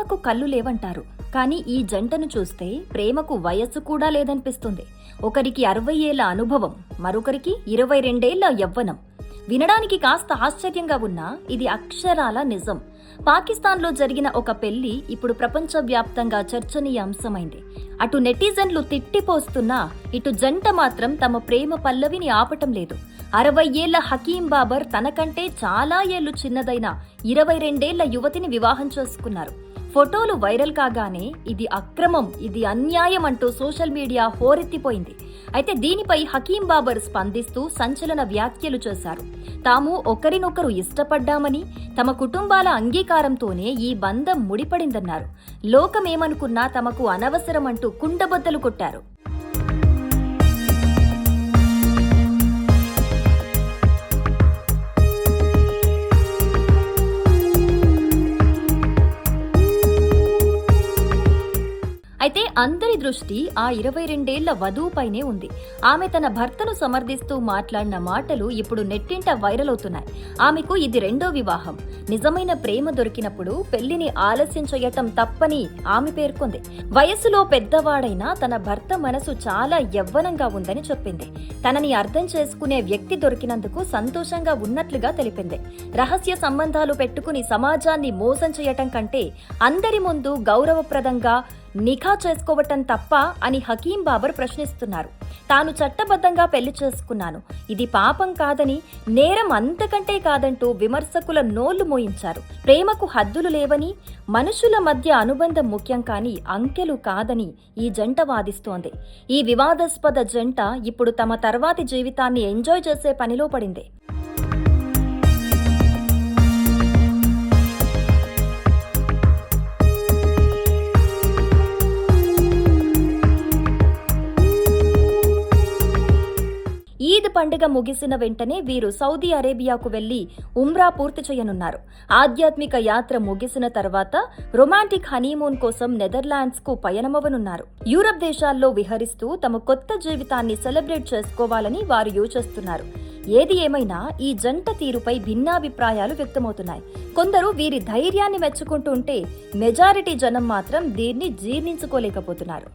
ప్రేమకు కళ్ళు లేవంటారు, కానీ ఈ జంటను చూస్తే ప్రేమకు వయస్సు కూడా లేదనిపిస్తుంది. ఒకరికి 60 ఏళ్ల అనుభవం, మరొకరికి 22 యవ్వనం. వినడానికి కాస్త ఆశ్చర్యంగా ఉన్నా ఇది అక్షరాల నిజం. పాకిస్తాన్లో జరిగిన ఒక పెళ్లి ఇప్పుడు ప్రపంచవ్యాప్తంగా చర్చనీయాంశమైంది. అటు నెటిజన్లు తిట్టిపోస్తున్నా ఇటు జంట మాత్రం తమ ప్రేమ పల్లవిని ఆపటం లేదు. 60 ఏళ్ల హకీం బాబర్ తనకంటే చాలా ఏళ్లు చిన్నదైన 22 యువతిని వివాహం చేసుకున్నారు. ఫోటోలు వైరల్ కాగానే ఇది అక్రమం, ఇది అన్యాయం అంటూ సోషల్ మీడియా హోరెత్తిపోయింది. అయితే దీనిపై హకీం బాబర్ స్పందిస్తూ సంచలన వ్యాఖ్యలు చేశారు. తాము ఒకరినొకరు ఇష్టపడ్డామని, తమ కుటుంబాల అంగీకారంతోనే ఈ బంధం ముడిపడిందన్నారు. లోకమేమనుకున్నా తమకు అనవసరమంటూ కుండబద్దలు కొట్టారు. అయితే అందరి దృష్టి ఆ 22 వధువుపైనే ఉంది. ఆమె తన భర్తను సమర్థిస్తూ మాట్లాడిన మాటలు ఇప్పుడు నెట్టింట వైరల్ అవుతున్నాయి. ఆమెకు ఇది 2వ వివాహం. నిజమైన ప్రేమ దొరికినప్పుడు పెళ్లిని ఆలస్యం చేయటం తప్పని ఆమె పేర్కొంది. వయస్సులో పెద్దవాడైనా తన భర్త మనసు చాలా యవ్వనంగా ఉందని చెప్పింది. తనని అర్థం చేసుకునే వ్యక్తి దొరికినందుకు సంతోషంగా ఉన్నట్లుగా తెలిపింది. రహస్య సంబంధాలు పెట్టుకుని సమాజాన్ని మోసం చేయటం కంటే అందరి ముందు గౌరవప్రదంగా నిఖా చేసుకోవటం తప్ప అని హకీం బాబర్ ప్రశ్నిస్తున్నారు. తాను చట్టబద్ధంగా పెళ్లి చేసుకున్నాను, ఇది పాపం కాదని, నేరం అంతకంటే కాదంటూ విమర్శకుల నోళ్లు మోయించారు. ప్రేమకు హద్దులు లేవని, మనుషుల మధ్య అనుబంధం ముఖ్యం కానీ అంకెలు కాదని ఈ జంట వాదిస్తోంది. ఈ వివాదాస్పద జంట ఇప్పుడు తమ తర్వాతి జీవితాన్ని ఎంజాయ్ చేసే పనిలో పడింది. ఈద్ పండుగ ముగిసిన వెంటనే వీరు సౌదీ అరేబియాకు వెళ్లి ఉమ్రా పూర్తి చేయనున్నారు. ఆధ్యాత్మిక యాత్ర ముగిసిన తర్వాత రొమాంటిక్ హనీమూన్ కోసం నెదర్లాండ్స్ కు పయనమవనున్నారు. యూరప్ దేశాల్లో విహరిస్తూ తమ కొత్త జీవితాన్ని సెలబ్రేట్ చేసుకోవాలని వారు యోచిస్తున్నారు. ఏది ఏమైనా ఈ జంట తీరుపై భిన్నాభిప్రాయాలు వ్యక్తమవుతున్నాయి. కొందరు వీరి ధైర్యాన్ని మెచ్చుకుంటుంటే మెజారిటీ జనం మాత్రం దీన్ని జీర్ణించుకోలేకపోతున్నారు.